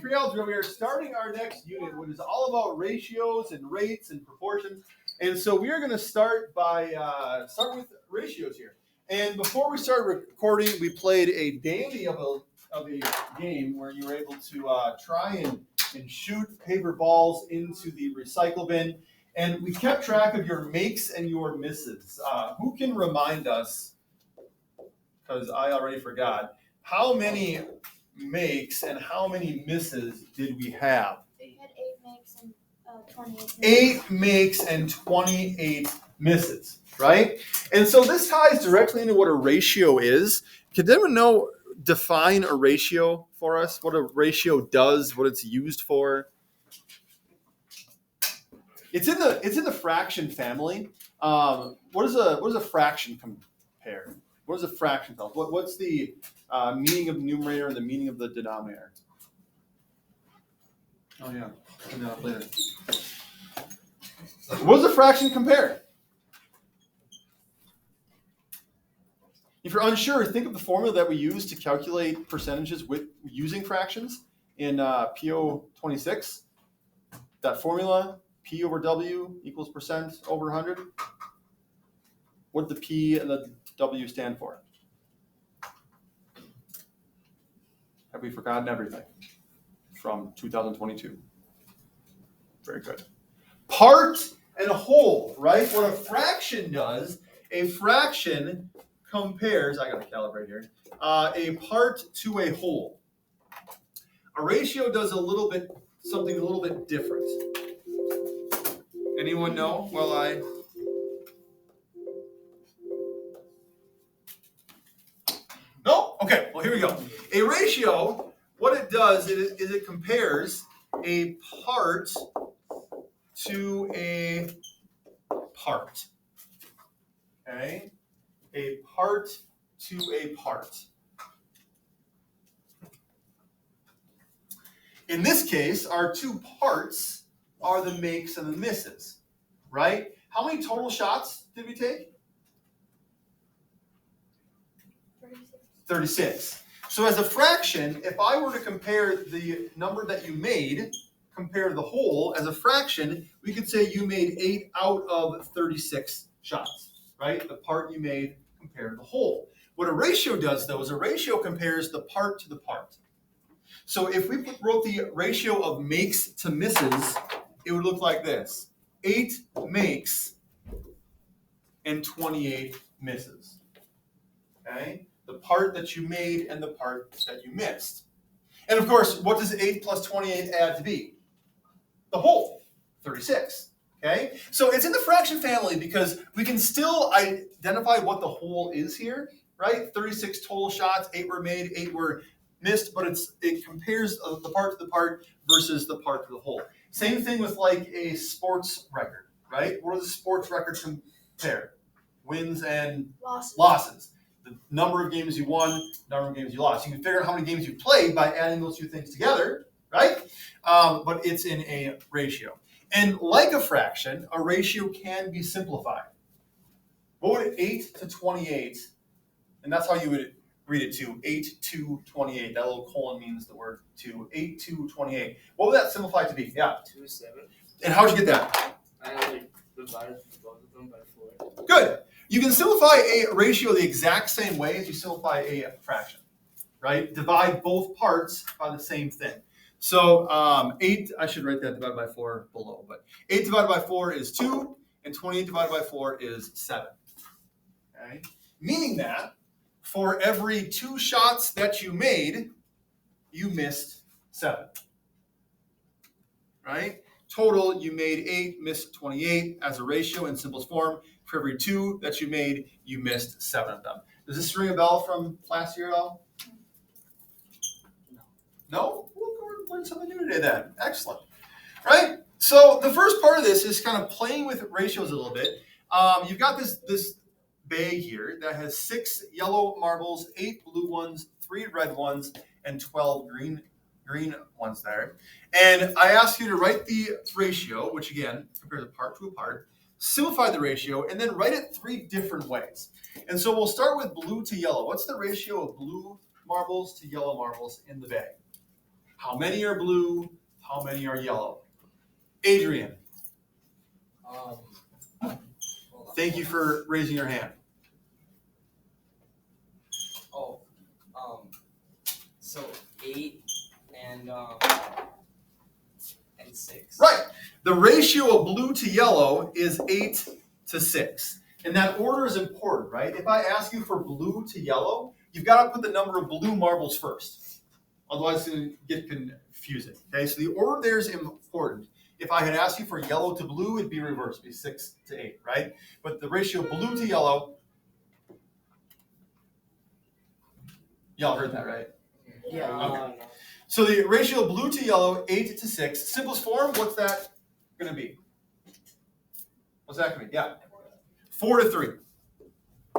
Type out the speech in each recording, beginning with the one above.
pre-algebra, we are starting our next unit, which is all about ratios and rates and proportions. And so we are going to start with ratios here. And before we start recording, we played a dandy of a game where you were able to try and shoot paper balls into the recycle bin. And we kept track of your makes and your misses. Who can remind us, because I already forgot, how many makes and how many misses did we have? We had 8 makes and 28 misses. 8 makes and 28 misses, right? And so this ties directly into what a ratio is. Can anyone define a ratio for us? What a ratio does, what it's used for? It's in the fraction family. What does a fraction compare? What does a fraction tell us? What's the meaning of the numerator and the meaning of the denominator? Oh yeah, turn that up later. What does a fraction compare? If you're unsure, think of the formula that we use to calculate percentages using fractions in CO29. That formula, P over W equals percent over 100. What did the P and the W stand for? Have we forgotten everything from 2022? Very good. Part and whole, right? What a fraction does, a fraction compares, I got to calibrate here, a part to a whole. A ratio does something a little bit different. Anyone know? No? Okay, well, here we go. A ratio, what it does is it compares a part to a part. Okay? A part to a part. In this case, our two parts are the makes and the misses, right? How many total shots did we take? 36. So as a fraction, if I were to compare the number that you made, compare the whole, as a fraction, we could say you made 8 out of 36 shots, right? The part you made compared to the whole. What a ratio does, though, is a ratio compares the part to the part. So if we wrote the ratio of makes to misses, it would look like this. 8 makes and 28 misses. Okay? The part that you made and the part that you missed. And of course, what does 8 plus 28 add to be? The whole, 36. Okay? So it's in the fraction family because we can still identify what the whole is here, right? 36 total shots, 8 were made, 8 were missed, but it compares the part to the part versus the part to the whole. Same thing with like a sports record, right? What does a sports record compare? Wins and losses. The number of games you won, number of games you lost. You can figure out how many games you played by adding those two things together, right? But it's in a ratio. And like a fraction, a ratio can be simplified. What would 8 to 28, and that's how you would read it too, 8 to 28. That little colon means the word 2. 8 to 28. What would that simplify to be? Yeah. 2 7. And how would you get that? I divided both of them by 4. Good. You can simplify a ratio the exact same way as you simplify a fraction, right? Divide both parts by the same thing. So 8, I should write that divided by 4 below, but 8 divided by 4 is 2, and 28 divided by 4 is 7. Okay? Meaning that for every 2 shots that you made, you missed 7. Right? Total, you made 8, missed 28 as a ratio in simplest form. For every 2 that you made, you missed 7 of them. Does this ring a bell from last year at all? No? We'll learn something new today then. Excellent. Right? So the first part of this is kind of playing with ratios a little bit. You've got this bag here that has 6 yellow marbles, 8 blue ones, 3 red ones, and 12 green ones there. And I ask you to write the ratio, which again compares a part to a part, simplify the ratio, and then write it 3 different ways. And so we'll start with blue to yellow. What's the ratio of blue marbles to yellow marbles in the bag? How many are blue? How many are yellow? Adrian, Hold on. thank you for raising your hand. Oh, so 8 and 6. Right. The ratio of blue to yellow is 8 to 6. And that order is important, right? If I ask you for blue to yellow, you've got to put the number of blue marbles first. Otherwise, it's going to get confusing. Okay, so the order there is important. If I had asked you for yellow to blue, it'd be reversed, it'd be 6 to 8, right? But the ratio of blue to yellow, y'all heard that, right? Yeah. Okay. So the ratio of blue to yellow, 8 to 6. Simplest form, what's that going to be? What's that going to be? Yeah. 4 to 3.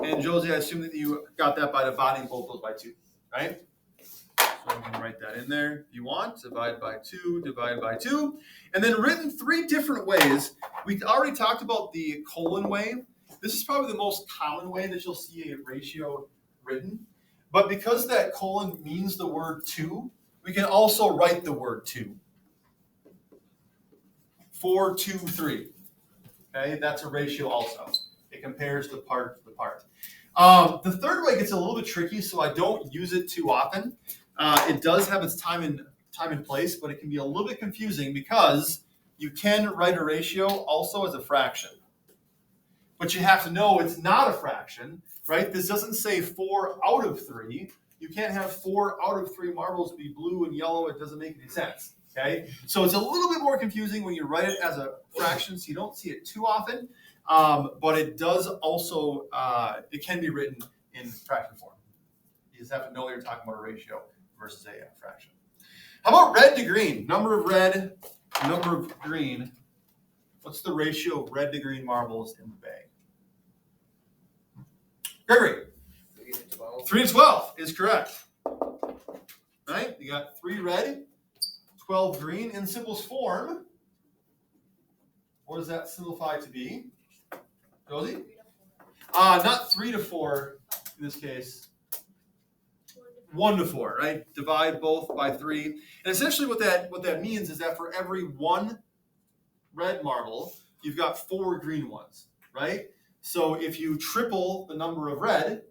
And Josie, I assume that you got that by dividing both those by 2, right? So I'm going to write that in there if you want. Divide by 2, divide by 2. And then written 3 different ways. We already talked about the colon way. This is probably the most common way that you'll see a ratio written. But because that colon means the word 2, we can also write the word 2. 4, 2, 3. Okay, that's a ratio also. It compares the part to the part. The third way gets a little bit tricky, so I don't use it too often. It does have its time and place, but it can be a little bit confusing because you can write a ratio also as a fraction. But you have to know it's not a fraction, right? This doesn't say 4 out of 3. You can't have 4 out of 3 marbles be blue and yellow. It doesn't make any sense. Okay, so it's a little bit more confusing when you write it as a fraction, so you don't see it too often. But it does also, it can be written in fraction form. You just have to know that you're talking about a ratio versus a fraction. How about red to green? Number of red, number of green. What's the ratio of red to green marbles in the bag? Gregory? 3 to 12. 3 to 12 is correct. Right? You got 3 red, 12 green. In simplest form, what does that simplify to be? Josie? Not 3 to 4 in this case. 1 to 4, right? Divide both by 3. And essentially what that means is that for every 1 red marble, you've got 4 green ones, right? So if you triple the number of red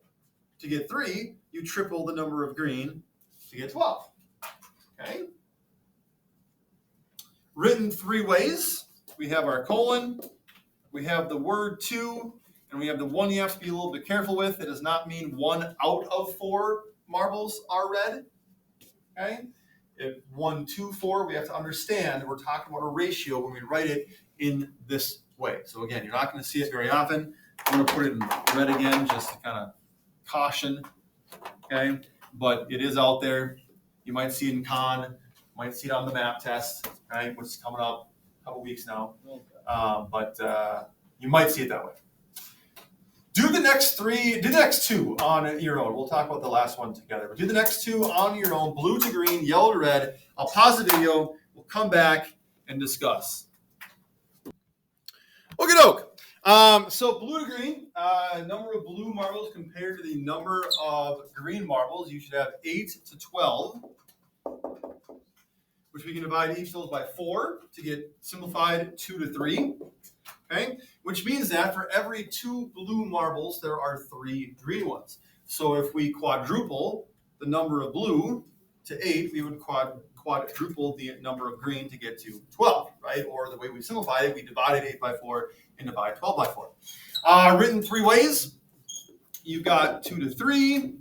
to get 3, you triple the number of green to get 12. Okay? Written 3 ways. We have our colon, we have the word 2, and we have the one you have to be a little bit careful with. It does not mean 1 out of 4 marbles are red. Okay? If 1, 2, 4, we have to understand we're talking about a ratio when we write it in this way. So again, you're not going to see it very often. I'm going to put it in red again just to kind of caution. Okay? But it is out there. You might see it in con, might see it on the map test, right, which is coming up a couple weeks now. But you might see it that way. Do the next 2 on your own. We'll talk about the last one together. But do the next 2 on your own, blue to green, yellow to red. I'll pause the video. We'll come back and discuss. Okie doke. So blue to green, number of blue marbles compared to the number of green marbles. You should have 8 to 12, which we can divide each of those by 4 to get simplified 2 to 3. Okay, which means that for every 2 blue marbles, there are 3 green ones. So if we quadruple the number of blue to 8, we would quadruple the number of green to get to 12, right? Or the way we simplified it, we divided 8 by 4 and divide 12 by 4. Written 3 ways. You've got 2 to 3,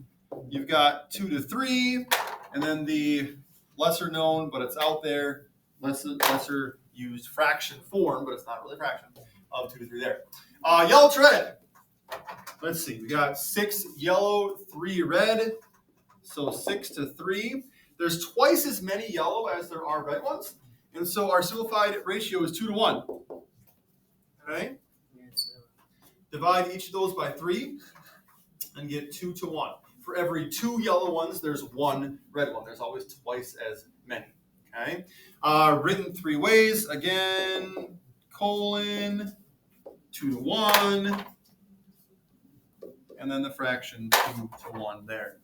you've got 2 to 3, and then the lesser known, but it's out there, lesser used fraction form, but it's not really fraction, of 2 to 3 there. Yellow to red. Let's see, we got 6 yellow, 3 red, so 6 to 3. There's twice as many yellow as there are red ones, and so our simplified ratio is 2 to 1. Okay? Divide each of those by 3 and get 2 to 1. For every 2 yellow ones, there's 1 red one. There's always twice as many. Okay? Written 3 ways. Again, colon, 2 to 1, and then the fraction 2 to 1 there.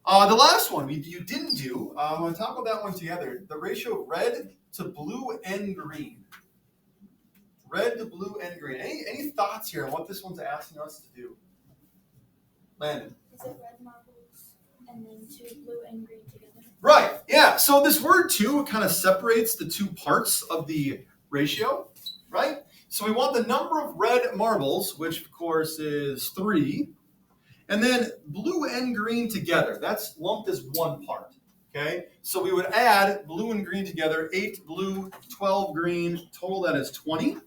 The last one you didn't do, I'm going to talk about that one together. The ratio of red to blue and green. Red to blue and green. Any thoughts here on what this one's asking us to do? Landon. Is it red marbles and then two blue and green together? Right, yeah. So this word two kind of separates the two parts of the ratio, right? So we want the number of red marbles, which of course is 3, and then blue and green together. That's lumped as one part, okay? So we would add blue and green together, 8 blue, 12 green, total that is 20.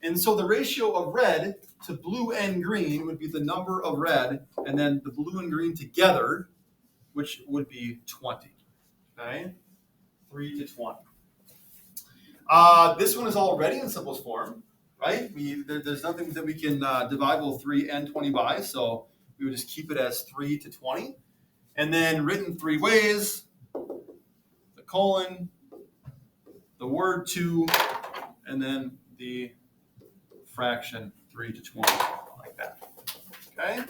And so the ratio of red to blue and green would be the number of red, and then the blue and green together, which would be 20, okay? 3 to 20. This one is already in simplest form, right? There's nothing that we can divide both 3 and 20 by, so we would just keep it as 3 to 20. And then written 3 ways, the colon, the word 2, and then the fraction 3 to 20, like that, okay?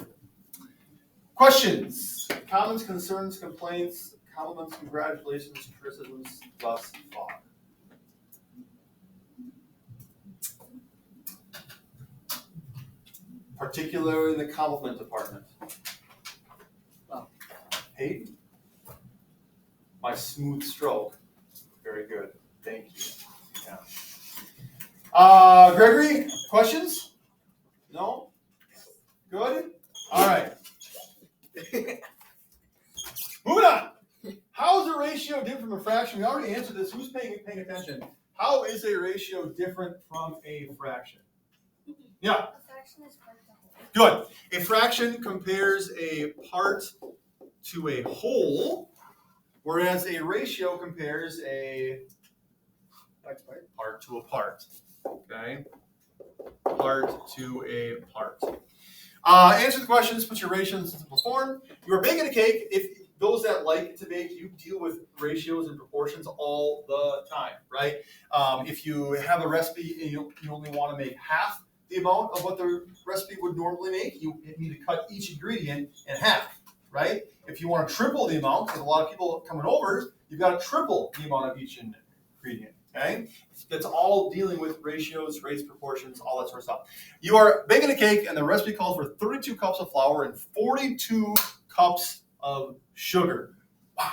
Questions, comments, concerns, complaints, compliments, congratulations, criticisms, thus far. Particularly in the compliment department. Hayden? My smooth stroke. Very good. Thank you. Yeah. Gregory, questions? No? Good? All right. Moving on. How is a ratio different from a fraction? We already answered this. Who's paying attention? How is a ratio different from a fraction? Yeah. A fraction is part of the whole. Good. A fraction compares a part to a whole, whereas a ratio compares a part to a part. Okay? Part to a part. Answer the questions, put your ratios in simple form. You're baking a cake. If those that like to bake, you deal with ratios and proportions all the time, right? If you have a recipe and you only want to make half the amount of what the recipe would normally make, you need to cut each ingredient in half, right? If you want to triple the amount, because a lot of people coming over, you've got to triple the amount of each ingredient, okay? That's all dealing with ratios, rates, proportions, all that sort of stuff. You are baking a cake, and the recipe calls for 32 cups of flour and 42 cups of sugar. Wow.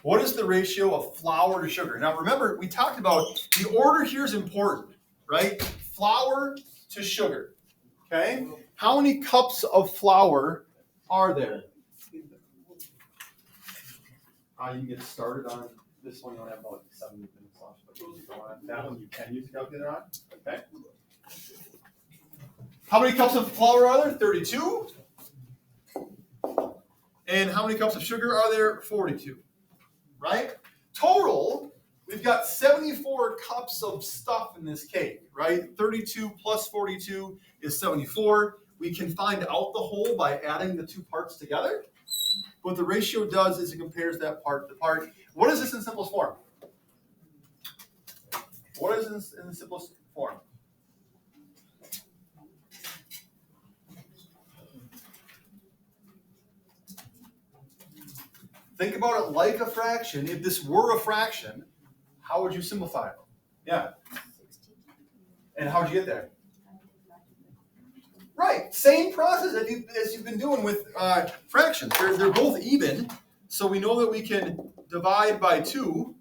What is the ratio of flour to sugar? Now remember, we talked about the order here is important, right? Flour to sugar, okay? How many cups of flour are there? You can get started on this one. You only have about 7 minutes left. But if you want that one, you can use a calculator on. Okay. How many cups of flour are there? 32. And how many cups of sugar are there? 42. Right? Total, we've got 74 cups of stuff in this cake, right? 32 plus 42 is 74. We can find out the whole by adding the two parts together. What the ratio does is it compares that part to part. What is this in simplest form? What is this in the simplest form? Think about it like a fraction. If this were a fraction, how would you simplify it? Yeah. And how would you get there? Right, same process as you've been doing with fractions. They're both even, so we know that we can divide by 2,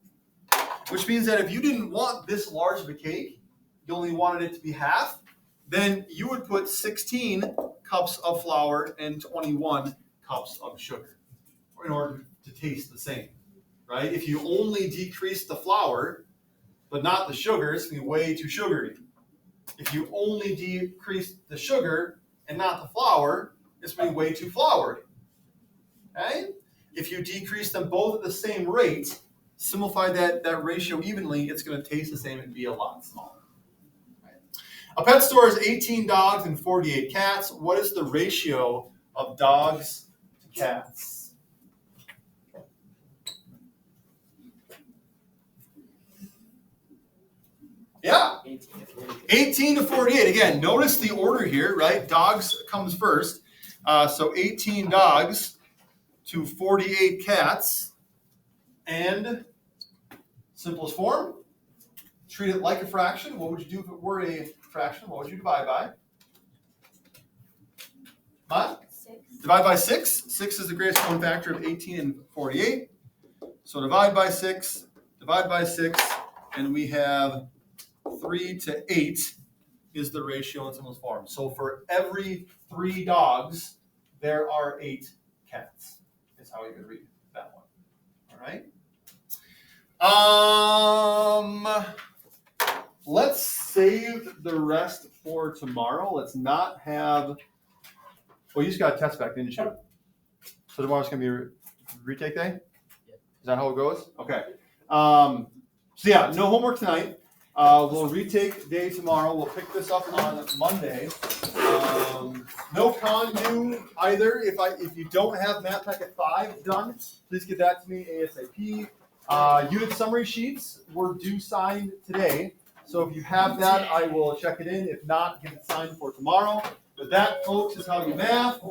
which means that if you didn't want this large of a cake, you only wanted it to be half, then you would put 16 cups of flour and 21 cups of sugar in order to taste the same, right? If you only decrease the flour, but not the sugar, it's going to be way too sugary. If you only decrease the sugar and not the flour, it's going to be way too floury. Okay? If you decrease them both at the same rate, simplify that ratio evenly, it's going to taste the same and be a lot smaller. Right? A pet store has 18 dogs and 48 cats. What is the ratio of dogs to cats? Yeah. 18 to 48. Again, notice the order here, right? Dogs comes first. So 18 dogs to 48 cats, and simplest form, treat it like a fraction. What would you do if it were a fraction? What would you divide by? Huh? 6. Divide by 6. 6 is the greatest common factor of 18 and 48. So divide by 6, and we have 3 to 8 is the ratio in simplest form. So for every 3 dogs, there are 8 cats. Is how you could read that one. All right. Let's save the rest for tomorrow. Let's not have. Well, you just got a test back, didn't you? So tomorrow's gonna be retake day. Is that how it goes? Okay. So yeah, no homework tonight. We'll retake day tomorrow. We'll pick this up on Monday. No con due either. If you don't have Math Packet 5 done, please get that to me ASAP. Unit summary sheets were due signed today. So if you have that, I will check it in. If not, get it signed for tomorrow. But that, folks, is how you math.